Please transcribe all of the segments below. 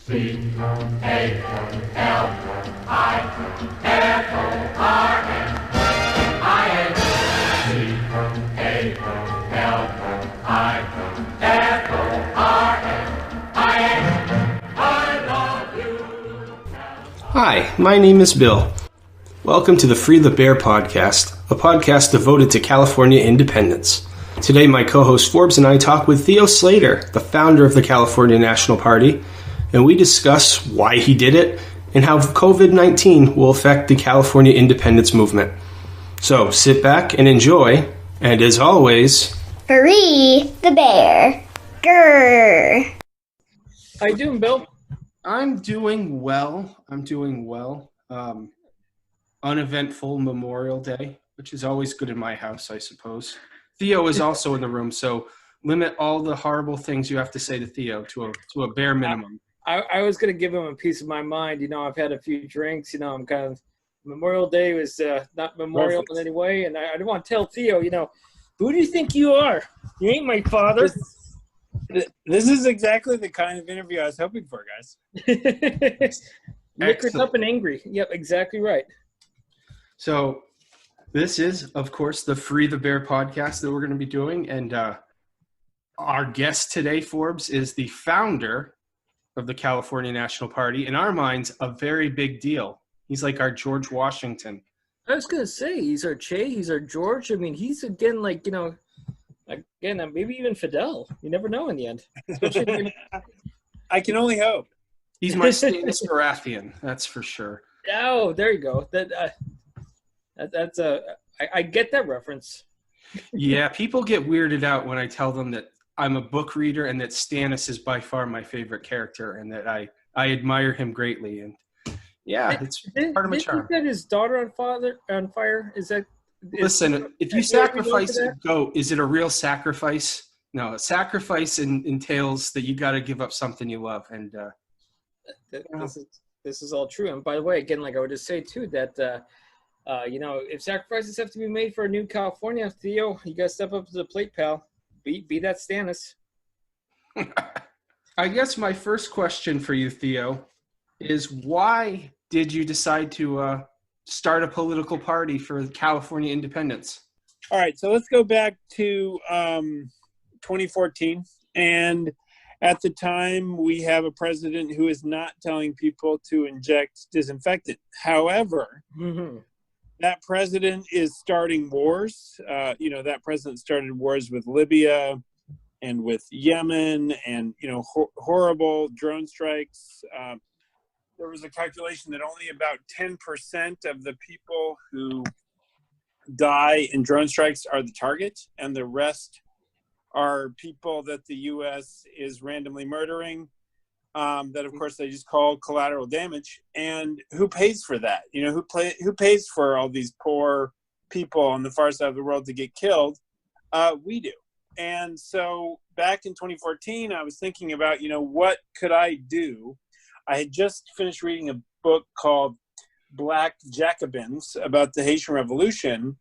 Hi, my name is Bill. Welcome to the Free the Bear podcast, a podcast devoted to California independence. Today, my co-host Forbes and I talk with Theo Slater, the founder of the California National Party, and we discuss why he did it and how COVID-19 will affect the California independence movement. So sit back and enjoy, and as always, Free the bear. Grrr. How you doing, Bill? I'm doing well. Uneventful Memorial Day, which is always good in my house, I suppose. Theo is also in the room, so limit all the horrible things you have to say to Theo to a bare minimum. I was going to give him a piece of my mind. You know, I've had a few drinks. You know, I'm kind of Memorial Day was not memorial in any way, and I didn't want to tell Theo, you know, who do you think you are? You ain't my father. This is exactly the kind of interview I was hoping for, guys. Liquored up and angry. Yep, exactly right. So this is, of course, the Free the Bear podcast that we're going to be doing. And our guest today, Forbes, is the founder of the California National Party. In our minds, a very big deal. He's like our George Washington. I was going to say, he's our Che, he's our George. I mean, he's, again, like, you know, maybe even Fidel. You never know in the end. I can only hope. He's my Stannis Baratheon, that's for sure. Oh, there you go. I get that reference. Yeah, people get weirded out when I tell them that I'm a book reader and that Stannis is by far my favorite character and that I admire him greatly. And yeah, it's part of my charm. Did he set his daughter on fire? Listen, if you sacrifice a goat, is it a real sacrifice? No, a sacrifice entails that you got to give up something you love. And this is all true. And by the way, again, like I would just say too that you know, if sacrifices have to be made for a new California, Theo, you got to step up to the plate, pal. Be that Stannis. I guess my first question for you, Theo, is why did you decide to start a political party for California independence? All right, so let's go back to 2014. And at the time, we have a president who is not telling people to inject disinfectant. However, that president is starting wars. You know, that president started wars with Libya and with Yemen and, you know, horrible drone strikes. There was a calculation that only about 10% of the people who die in drone strikes are the target, and the rest are people that the U.S. is randomly murdering. That, of course, they just call collateral damage. And who pays for that? You know, who pays for all these poor people on the far side of the world to get killed? We do. And so back in 2014, I was thinking about, you know, what could I do? I had just finished reading a book called Black Jacobins about the Haitian Revolution.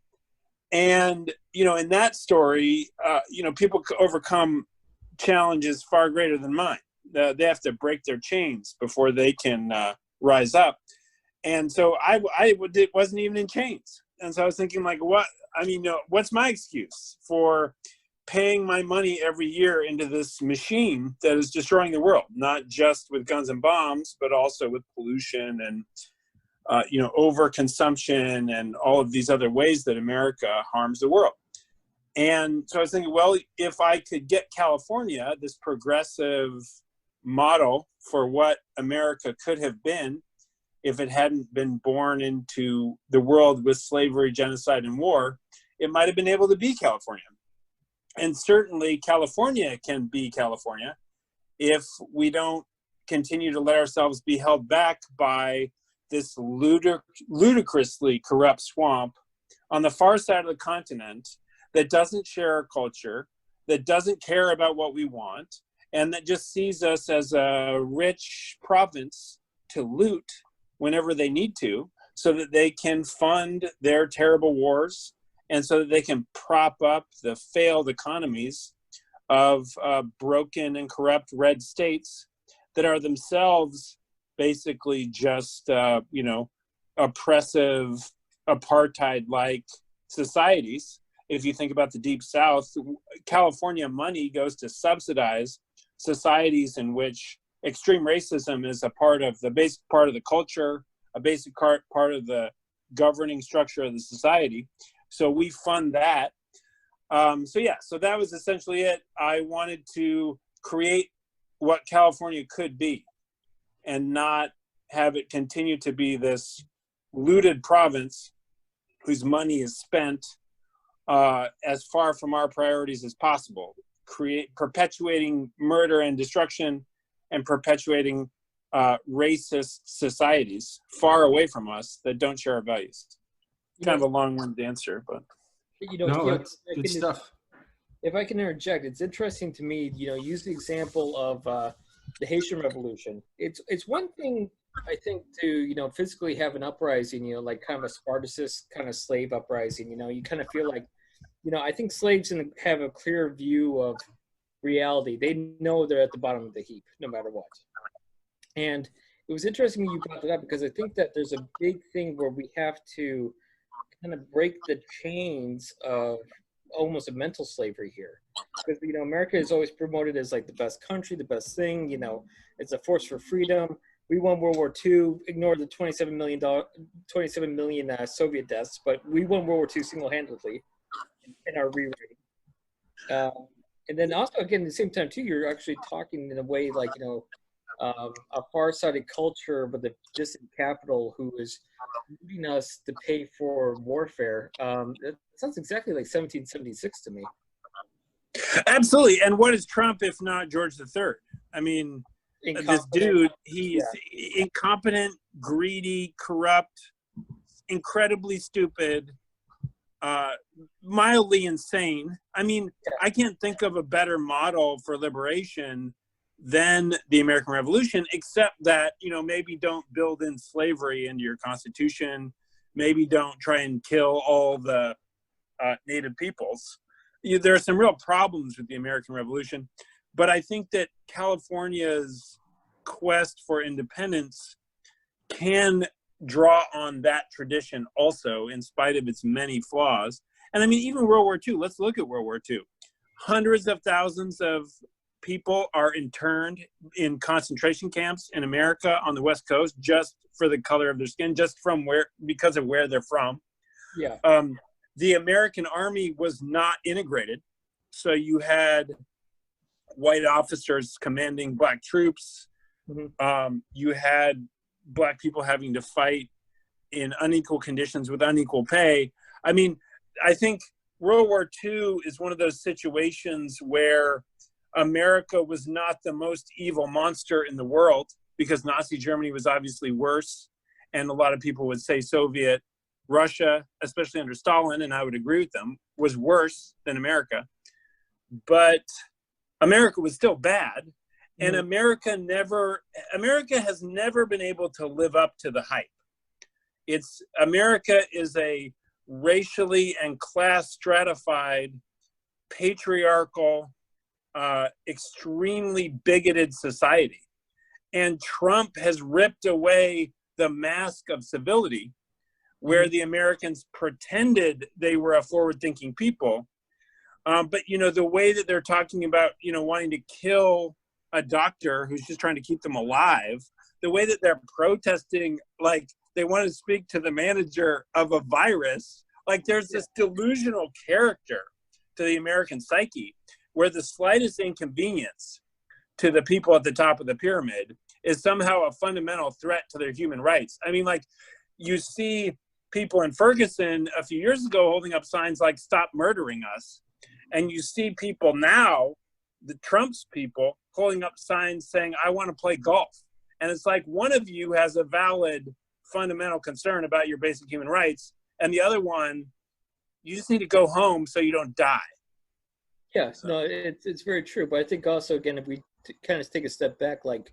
And, you know, in that story, you know, people overcome challenges far greater than mine. They have to break their chains before they can rise up. And so I wasn't even in chains. And so I was thinking, like, what's my excuse for paying my money every year into this machine that is destroying the world, not just with guns and bombs, but also with pollution and, you know, overconsumption and all of these other ways that America harms the world. And so I was thinking, well, if I could get California, this progressive model for what America could have been if it hadn't been born into the world with slavery, genocide, and war, it might have been able to be California. And certainly California can be California if we don't continue to let ourselves be held back by this ludicrously corrupt swamp on the far side of the continent that doesn't share our culture, that doesn't care about what we want, and that just sees us as a rich province to loot whenever they need to, so that they can fund their terrible wars and so that they can prop up the failed economies of broken and corrupt red states that are themselves basically just, oppressive, apartheid-like societies. If you think about the Deep South, California money goes to subsidize societies in which extreme racism is a part of the basic part of the culture, a basic part of the governing structure of the society. So we fund that. So that was essentially it. I wanted to create what California could be and not have it continue to be this looted province whose money is spent as far from our priorities as possible, perpetuating murder and destruction and perpetuating racist societies far away from us that don't share our values. Kind of a long-winded answer, but That's good stuff. If I can interject, it's interesting to me, use the example of the Haitian Revolution. It's one thing, I think, to, physically have an uprising, like kind of a Spartacus kind of slave uprising, you kind of feel like, I think slaves have a clear view of reality. They know they're at the bottom of the heap, no matter what. And it was interesting you brought that up, because I think that there's a big thing where we have to kind of break the chains of almost a mental slavery here, because America is always promoted as like the best country, the best thing. It's a force for freedom. We won World War II. Ignore the 27 million Soviet deaths, but we won World War II single-handedly in our rewriting. And then also, again, at the same time too, you're actually talking in a way like a far-sighted culture with a distant capital who is leading us to pay for warfare. It sounds exactly like 1776 to me. Absolutely. And what is Trump if not George III? I mean, this dude, he's incompetent, greedy, corrupt, incredibly stupid, mildly insane. I mean, I can't think of a better model for liberation than the American Revolution, except that, maybe don't build in slavery into your Constitution. Maybe don't try and kill all the native peoples. There are some real problems with the American Revolution, but I think that California's quest for independence can draw on that tradition also, in spite of its many flaws. And I mean, even World War II, let's look at World War II. Hundreds of thousands of people are interned in concentration camps in America on the West Coast just for the color of their skin, because of where they're from. Yeah. The American Army was not integrated. So you had white officers commanding black troops. Mm-hmm. You had black people having to fight in unequal conditions with unequal pay. I mean, I think World War II is one of those situations where America was not the most evil monster in the world, because Nazi Germany was obviously worse. And a lot of people would say Soviet Russia, especially under Stalin, and I would agree with them, was worse than America. But America was still bad. And America has never been able to live up to the hype. America is a racially and class stratified, patriarchal, extremely bigoted society. And Trump has ripped away the mask of civility, where the Americans pretended they were a forward-thinking people. But, the way that they're talking about, wanting to kill a doctor who's just trying to keep them alive, the way that they're protesting, like they want to speak to the manager of a virus, like there's this delusional character to the American psyche, where the slightest inconvenience to the people at the top of the pyramid is somehow a fundamental threat to their human rights. I mean, like, you see people in Ferguson a few years ago holding up signs like "Stop murdering us," and you see people now, the Trump's people, holding up signs saying, "I want to play golf." And it's like, one of you has a valid fundamental concern about your basic human rights, and the other one, you just need to go home so you don't die. Yes, no, it's very true. But I think also, again, if we kind of take a step back, like,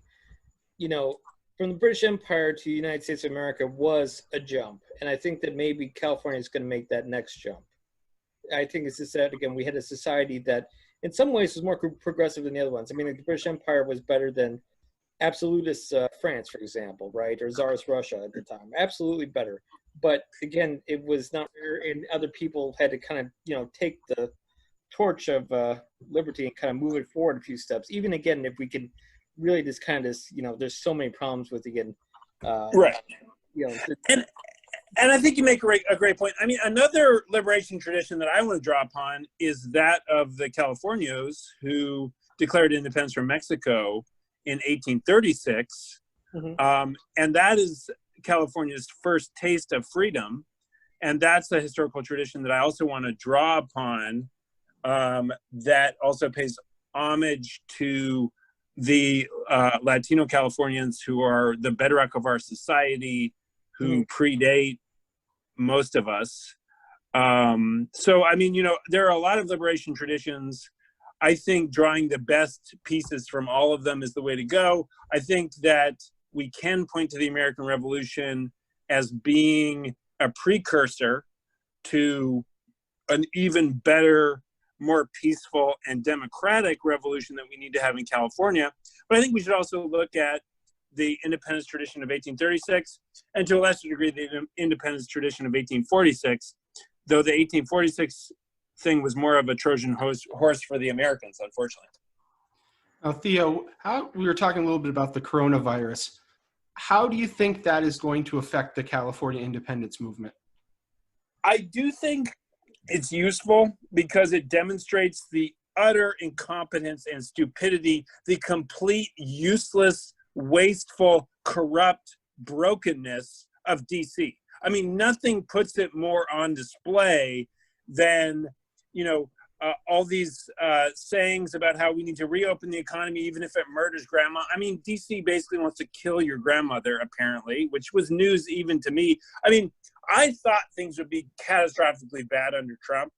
from the British Empire to the United States of America was a jump. And I think that maybe California is going to make that next jump. I think it's just that, again, we had a society that in some ways was more progressive than the other ones. I mean, the British Empire was better than absolutist France, for example, right, or Tsarist Russia at the time. Absolutely better. But again, it was not fair, and other people had to kind of, take the torch of liberty and kind of move it forward a few steps. Even again, if we can really just kind of, there's so many problems with right. And I think you make a great point. I mean, another liberation tradition that I want to draw upon is that of the Californios who declared independence from Mexico in 1836. Mm-hmm. And that is California's first taste of freedom. And that's a historical tradition that I also want to draw upon, that also pays homage to the Latino Californians who are the bedrock of our society, who predate most of us. So, I mean, there are a lot of liberation traditions. I think drawing the best pieces from all of them is the way to go. I think that we can point to the American Revolution as being a precursor to an even better, more peaceful and democratic revolution that we need to have in California. But I think we should also look at the independence tradition of 1836, and to a lesser degree, the independence tradition of 1846, though the 1846 thing was more of a Trojan horse for the Americans, unfortunately. Now, Theo, we were talking a little bit about the coronavirus. How do you think that is going to affect the California independence movement? I do think it's useful because it demonstrates the utter incompetence and stupidity, the complete useless, wasteful, corrupt brokenness of DC. I mean, nothing puts it more on display than, all these sayings about how we need to reopen the economy even if it murders grandma. I mean, DC basically wants to kill your grandmother, apparently, which was news even to me. I mean, I thought things would be catastrophically bad under Trump,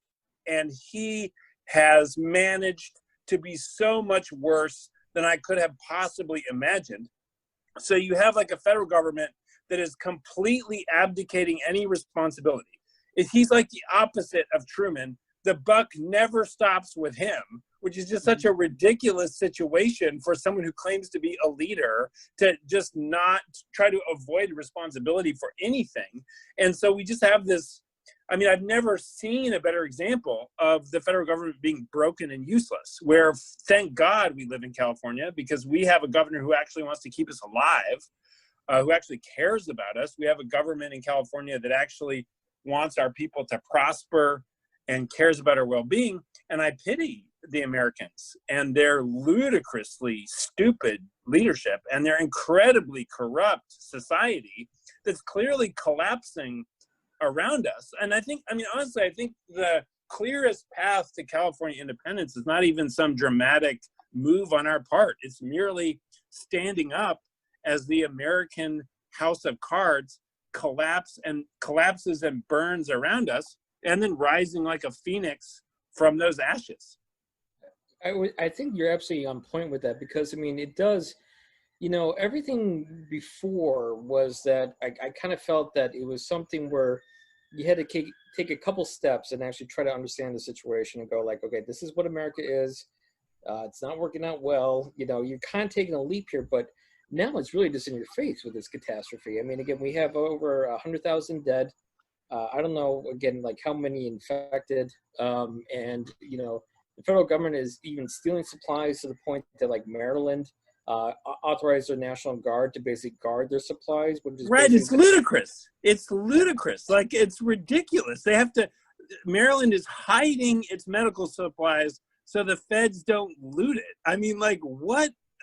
and he has managed to be so much worse than I could have possibly imagined. So you have like a federal government that is completely abdicating any responsibility. He's like the opposite of Truman. The buck never stops with him, which is just such a ridiculous situation for someone who claims to be a leader to just not try to avoid responsibility for anything. And so we just have this, I mean, I've never seen a better example of the federal government being broken and useless, where thank God we live in California because we have a governor who actually wants to keep us alive, who actually cares about us. We have a government in California that actually wants our people to prosper and cares about our well-being. And I pity the Americans and their ludicrously stupid leadership and their incredibly corrupt society that's clearly collapsing around us. And I think, honestly, I think the clearest path to California independence is not even some dramatic move on our part. It's merely standing up as the American house of cards collapses and burns around us, and then rising like a phoenix from those ashes. I think you're absolutely on point with that because, it does, everything before was that I kind of felt that it was something where you had to take a couple steps and actually try to understand the situation and go like, okay, this is what America is. It's not working out well. You're kind of taking a leap here, but now it's really just in your face with this catastrophe. Again, we have over 100,000 dead. I don't know, again, like how many infected, and, the federal government is even stealing supplies to the point that like Maryland authorized their National Guard to basically guard their supplies. Which is right, it's ludicrous. It's ludicrous. Like, it's ridiculous. Maryland is hiding its medical supplies so the feds don't loot it.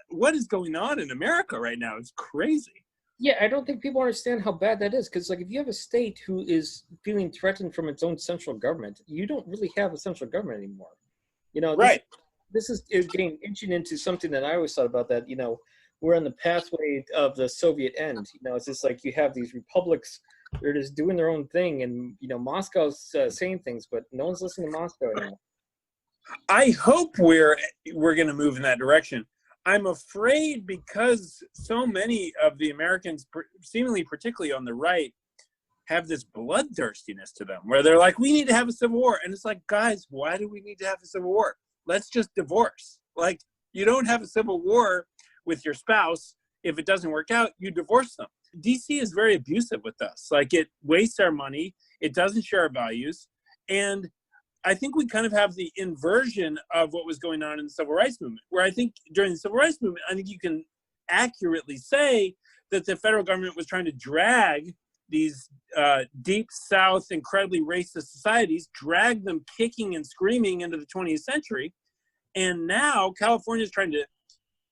What is going on in America right now? It's crazy. Yeah, I don't think people understand how bad that is because, like, if you have a state who is feeling threatened from its own central government, you don't really have a central government anymore. Right. This is getting inching into something that I always thought about that, we're on the pathway of the Soviet end. It's just like you have these republics, they're just doing their own thing, and, Moscow's saying things, but no one's listening to Moscow anymore. I hope we're going to move in that direction. I'm afraid because so many of the Americans, seemingly particularly on the right, have this bloodthirstiness to them where they're like, we need to have a civil war. And it's like, guys, why do we need to have a civil war? Let's just divorce. Like, you don't have a civil war with your spouse if it doesn't work out, you divorce them. DC is very abusive with us. Like, it wastes our money. It doesn't share our values. And I think we kind of have the inversion of what was going on in the civil rights movement, where I think during the civil rights movement, I think you can accurately say that the federal government was trying to drag these deep South, incredibly racist societies, drag them kicking and screaming into the 20th century. And now California is trying to,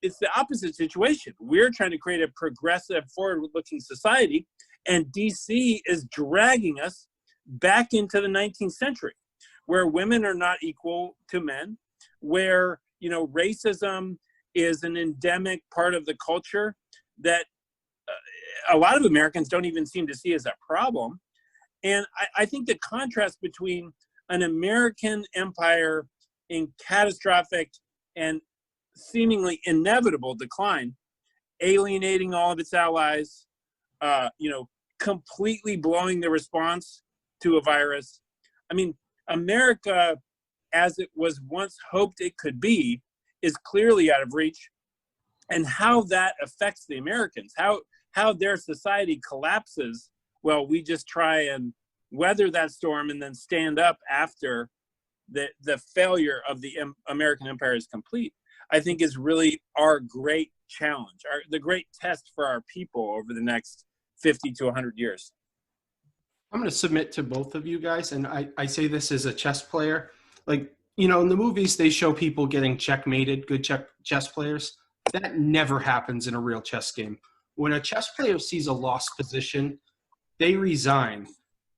it's the opposite situation. We're trying to create a progressive, forward-looking society, and DC is dragging us back into the 19th century, where women are not equal to men, where, racism is an endemic part of the culture that a lot of Americans don't even seem to see as a problem. And I think the contrast between an American empire in catastrophic and seemingly inevitable decline, alienating all of its allies, completely blowing the response to a virus. I mean, America, as it was once hoped it could be, is clearly out of reach. And how that affects the Americans, how their society collapses, well, we just try and weather that storm and then stand up after the failure of the American empire is complete, I think is really our great challenge, the great test for our people over the next 50 to 100 years. I'm going to submit to both of you guys, and I say this as a chess player. Like, in the movies, they show people getting checkmated, good chess players. That never happens in a real chess game. When a chess player sees a lost position, they resign.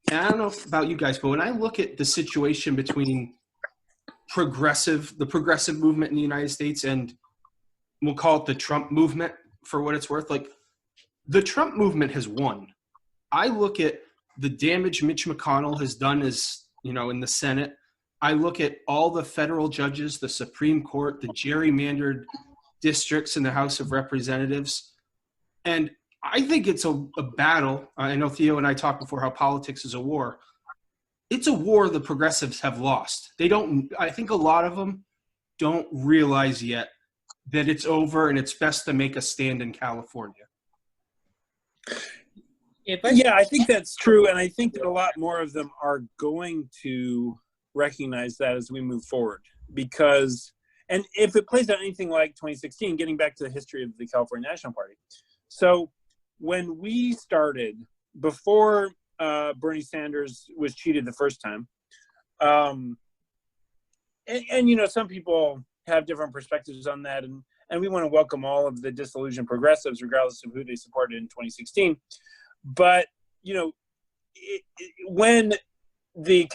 And I don't know about you guys, but when I look at the situation between the progressive movement in the United States, and we'll call it the Trump movement for what it's worth, like, the Trump movement has won. I look at the damage Mitch McConnell has done in the Senate. I look at all the federal judges, the Supreme Court, the gerrymandered districts in the House of Representatives. And I think it's a battle. I know Theo and I talked before how politics is a war. It's a war the progressives have lost. I think a lot of them don't realize yet that it's over and it's best to make a stand in California. Yeah, I think that's true. And I think that a lot more of them are going to recognize that as we move forward. And if it plays out anything like 2016, getting back to the history of the California National Party. So when we started, before Bernie Sanders was cheated the first time, and some people have different perspectives on that, and we want to welcome all of the disillusioned progressives, regardless of who they supported in 2016. But, when the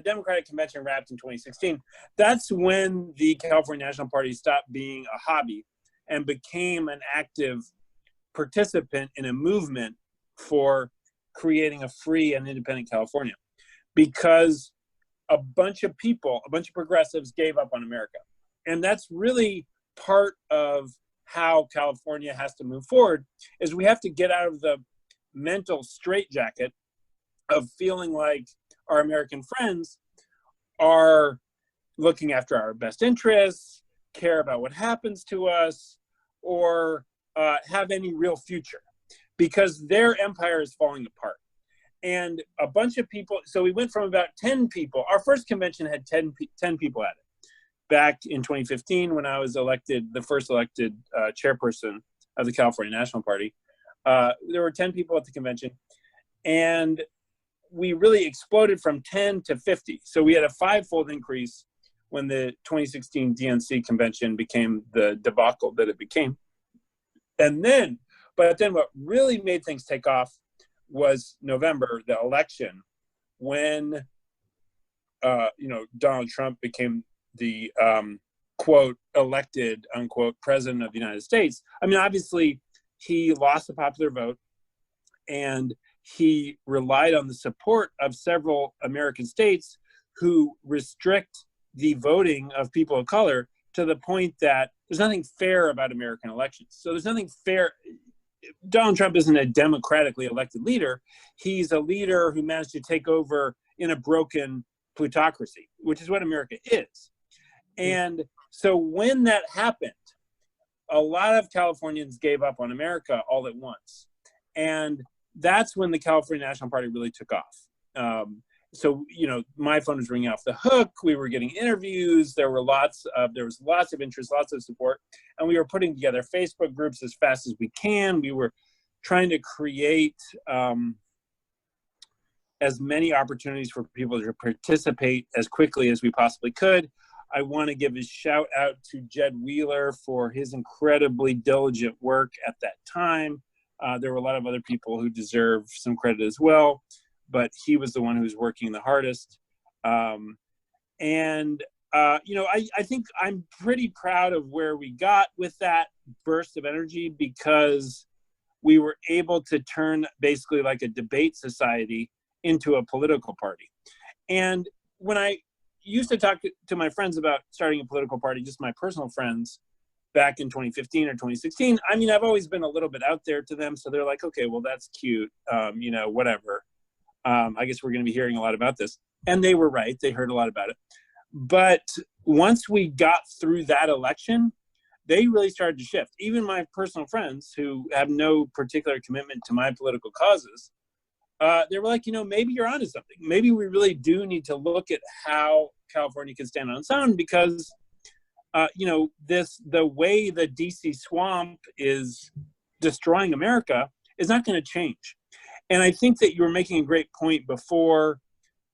Democratic convention wrapped in 2016, that's when the California National Party stopped being a hobby and became an active participant in a movement for creating a free and independent California, because a bunch of progressives gave up on America. And that's really part of how California has to move forward, is we have to get out of the mental straitjacket of feeling like our American friends are looking after our best interests, care about what happens to us, or have any real future, because their empire is falling apart. And a bunch of people, so we went from about 10 people. Our first convention had 10 people at it. Back in 2015, when I was the first elected chairperson of the California National Party, there were 10 people at the convention, and we really exploded from 10 to 50. So we had a 5-fold increase when the 2016 DNC convention became the debacle that it became. But then what really made things take off was November, the election, when Donald Trump became the quote elected unquote president of the United States. I mean, obviously he lost the popular vote, and he relied on the support of several American states who restrict the voting of people of color to the point that there's nothing fair about American elections. So there's nothing fair. Donald Trump isn't a democratically elected leader. He's a leader who managed to take over in a broken plutocracy, which is what America is. And so when that happened, a lot of Californians gave up on America all at once. And that's when the California National Party really took off. So, my phone was ringing off the hook. We were getting interviews. There was lots of interest, lots of support. And we were putting together Facebook groups as fast as we can. We were trying to create as many opportunities for people to participate as quickly as we possibly could. I want to give a shout out to Jed Wheeler for his incredibly diligent work at that time. There were a lot of other people who deserve some credit as well, but he was the one who was working the hardest. I think I'm pretty proud of where we got with that burst of energy, because we were able to turn basically like a debate society into a political party. And when I used to talk to my friends about starting a political party, just my personal friends, back in 2015 or 2016, I've always been a little bit out there to them. So they're like, okay, well, that's cute. Whatever. I guess we're going to be hearing a lot about this. And they were right. They heard a lot about it. But once we got through that election, they really started to shift. Even my personal friends who have no particular commitment to my political causes, they were like, maybe you're onto something. Maybe we really do need to look at how California can stand on its own, because the way the DC swamp is destroying America is not going to change. And I think that you were making a great point before,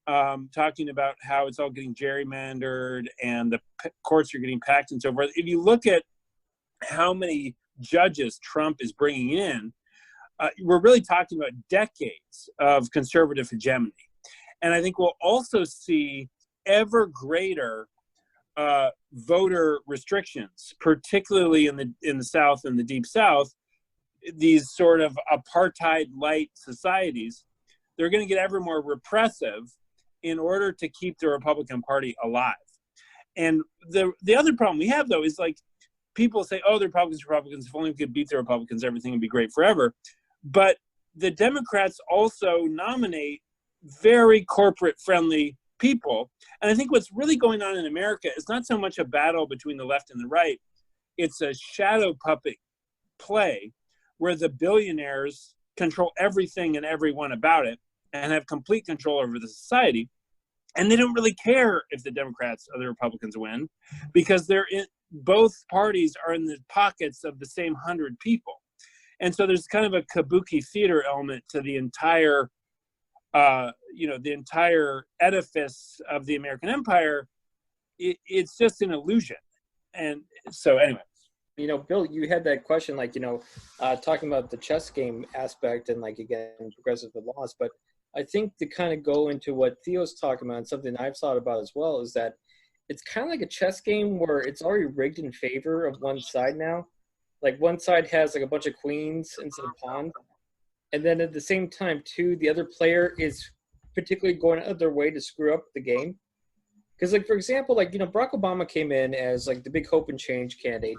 talking about how it's all getting gerrymandered and the courts are getting packed and so forth. If you look at how many judges Trump is bringing in, we're really talking about decades of conservative hegemony. And I think we'll also see ever greater voter restrictions, particularly in the South and the Deep South. These sort of apartheid-light societies, they're going to get ever more repressive in order to keep the Republican Party alive. And the other problem we have, though, is like people say, oh, the Republicans, if only we could beat the Republicans, everything would be great forever. But the Democrats also nominate very corporate-friendly people. And I think what's really going on in America is not so much a battle between the left and the right. It's a shadow puppet play where the billionaires control everything and everyone about it and have complete control over the society. And they don't really care if the Democrats or the Republicans win, because both parties are in the pockets of the same 100 people. And so there's kind of a kabuki theater element to the entire edifice of the American empire. It's just an illusion. And so anyway. Bill, you had that question, talking about the chess game aspect and, again, progressive laws. But I think to kind of go into what Theo's talking about, and something I've thought about as well, is that it's kind of like a chess game where it's already rigged in favor of one side now. Like one side has a bunch of queens instead of pawns. And then at the same time, too, the other player is particularly going out of their way to screw up the game. Because, for example, Barack Obama came in as, the big hope and change candidate.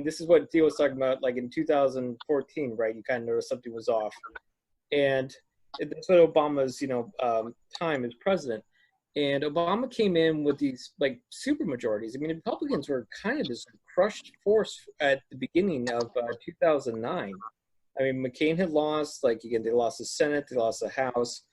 This is what Theo was talking about, in 2014, right? You kind of noticed something was off. And that's what Obama's, time as president. And Obama came in with these, super majorities. The Republicans were kind of this crushed force at the beginning of 2009. McCain had lost, again, they lost the Senate, they lost the House.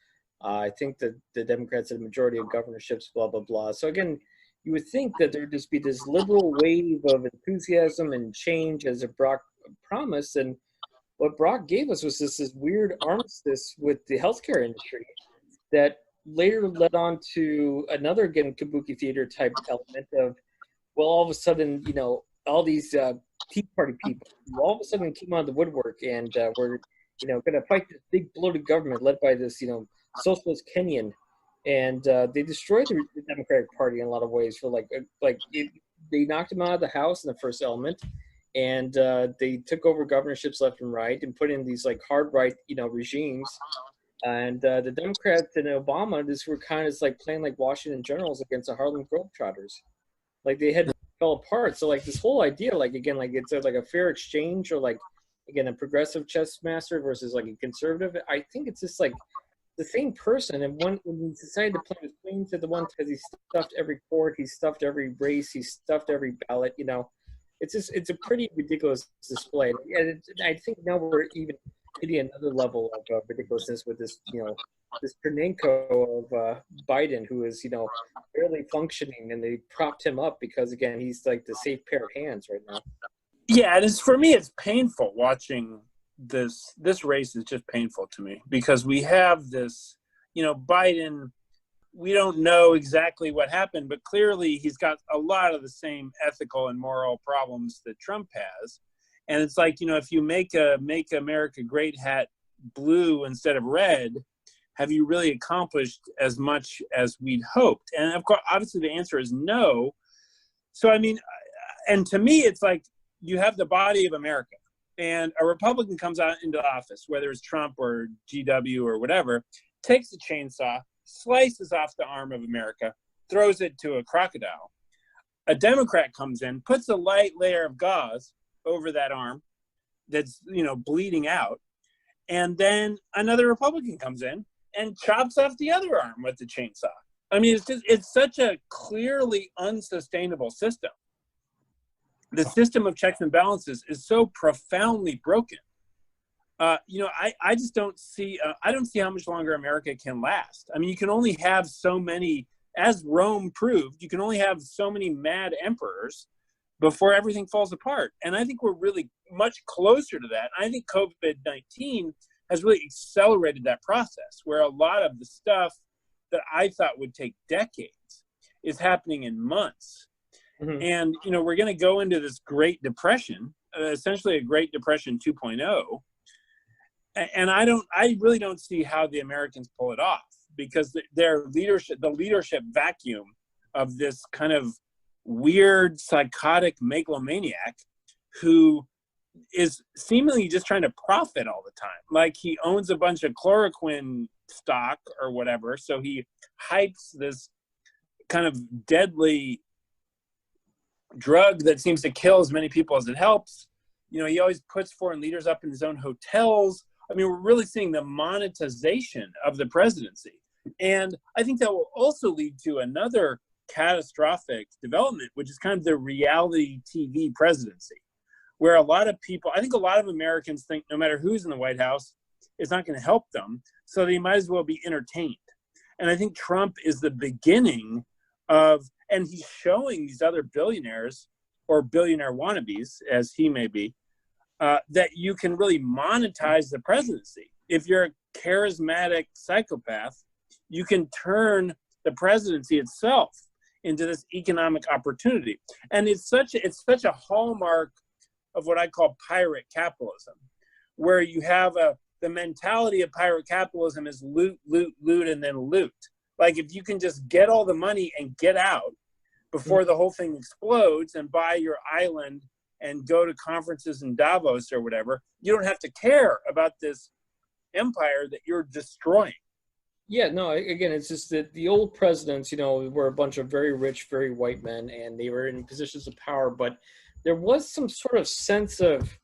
I think that the Democrats had a majority of governorships, blah, blah, blah. So, again, you would think that there would just be this liberal wave of enthusiasm and change as Barack promised. And what Barack gave us was this weird armistice with the healthcare industry that later led on to another, again, kabuki theater type element of, well, all of a sudden, all these Tea Party people all of a sudden came out of the woodwork and were, going to fight this big bloated government led by this, socialist Kenyan. And they destroyed the Democratic Party in a lot of ways. For they knocked him out of the House in the first element, and they took over governorships left and right and put in these hard right regimes. And the Democrats and Obama just were kind of playing Washington Generals against the Harlem Globetrotters. They had fell apart. So this whole idea, again, it's a fair exchange, or again, a progressive chess master versus a conservative. I think it's just the same person, and when he decided to play with queens at the one, because he stuffed every court, he stuffed every race, he stuffed every ballot, it's a pretty ridiculous display. And I think now we're even hitting another level of ridiculousness with this, this Pernenko of Biden, who is, barely functioning, and they propped him up because, again, he's like the safe pair of hands right now. Yeah, and for me, it's painful watching this race. Is just painful to me because we have this, Biden. We don't know exactly what happened, but clearly he's got a lot of the same ethical and moral problems that Trump has. And it's like, if you make America Great hat blue instead of red, have you really accomplished as much as we'd hoped? And of course, obviously the answer is no. So, and to me, it's like you have the body of America and a Republican comes out into office, whether it's Trump or GW or whatever, takes a chainsaw, slices off the arm of America, throws it to a crocodile. A Democrat comes in, puts a light layer of gauze over that arm that's, bleeding out. And then another Republican comes in and chops off the other arm with the chainsaw. It's such a clearly unsustainable system. The system of checks and balances is so profoundly broken. I just don't see, I don't see how much longer America can last. You can only have so many, as Rome proved, you can only have so many mad emperors before everything falls apart. And I think we're really much closer to that. I think COVID-19 has really accelerated that process, where a lot of the stuff that I thought would take decades is happening in months. Mm-hmm. And, we're going to go into this Great Depression, essentially a Great Depression 2.0. And I really don't see how the Americans pull it off, because the leadership vacuum of this kind of weird, psychotic megalomaniac who is seemingly just trying to profit all the time. Like he owns a bunch of chloroquine stock or whatever. So he hypes this kind of deadly drug that seems to kill as many people as it helps. He always puts foreign leaders up in his own hotels. We're really seeing the monetization of the presidency. And I think that will also lead to another catastrophic development, which is kind of the reality TV presidency, where a lot of people, I think a lot of Americans think no matter who's in the White House, it's not going to help them. So they might as well be entertained. And I think Trump is the beginning of, and he's showing these other billionaires or billionaire wannabes, as he may be, that you can really monetize the presidency. If you're a charismatic psychopath, you can turn the presidency itself into this economic opportunity. And it's such a hallmark of what I call pirate capitalism, where you have the mentality of pirate capitalism is loot, loot, loot, and then loot. Like if you can just get all the money and get out before the whole thing explodes and buy your island and go to conferences in Davos or whatever, you don't have to care about this empire that you're destroying. Yeah, no, again, it's just that the old presidents, were a bunch of very rich, very white men, and they were in positions of power, but there was some sort of sense of,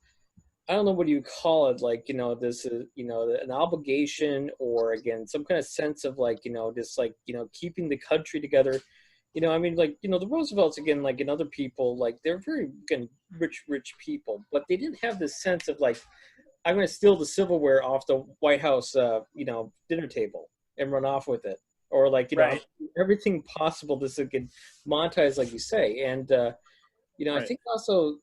I don't know what you call it, like, this is, an obligation, or again, some kind of sense of like, this like, keeping the country together. The Roosevelts, again, like, and other people, like, they're very, again, rich people, but they didn't have this sense of like, I'm going to steal the silverware off the White House, dinner table and run off with it. Or like, right. Everything possible to get monetized, like you say. And, right. I think also,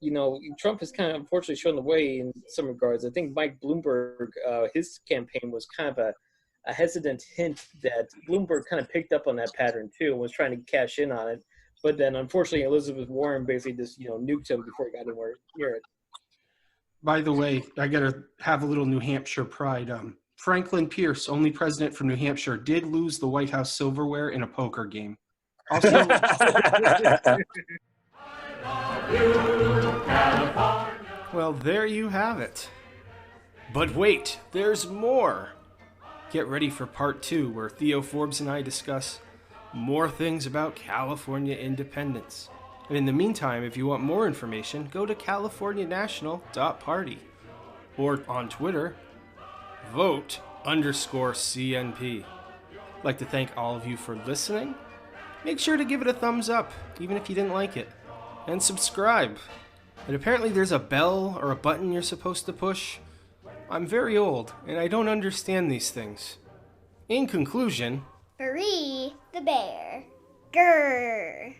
Trump has kind of unfortunately shown the way in some regards. I think Mike Bloomberg, his campaign was kind of a hesitant hint that Bloomberg kind of picked up on that pattern too and was trying to cash in on it. But then unfortunately, Elizabeth Warren basically just, nuked him before he got anywhere near it. By the way, I got to have a little New Hampshire pride. Franklin Pierce, only president from New Hampshire, did lose the White House silverware in a poker game. Also, well, there you have it. But wait, there's more. Get ready for part 2, where Theo Forbes and I discuss more things about California independence. And in the meantime, if you want more information, go to californianational.party or on Twitter, vote_CNP. I'd like to thank all of you for listening. Make sure to give it a thumbs up, even if you didn't like it. And subscribe. And apparently there's a bell or a button you're supposed to push. I'm very old, and I don't understand these things. In conclusion, Free the bear. Grrr.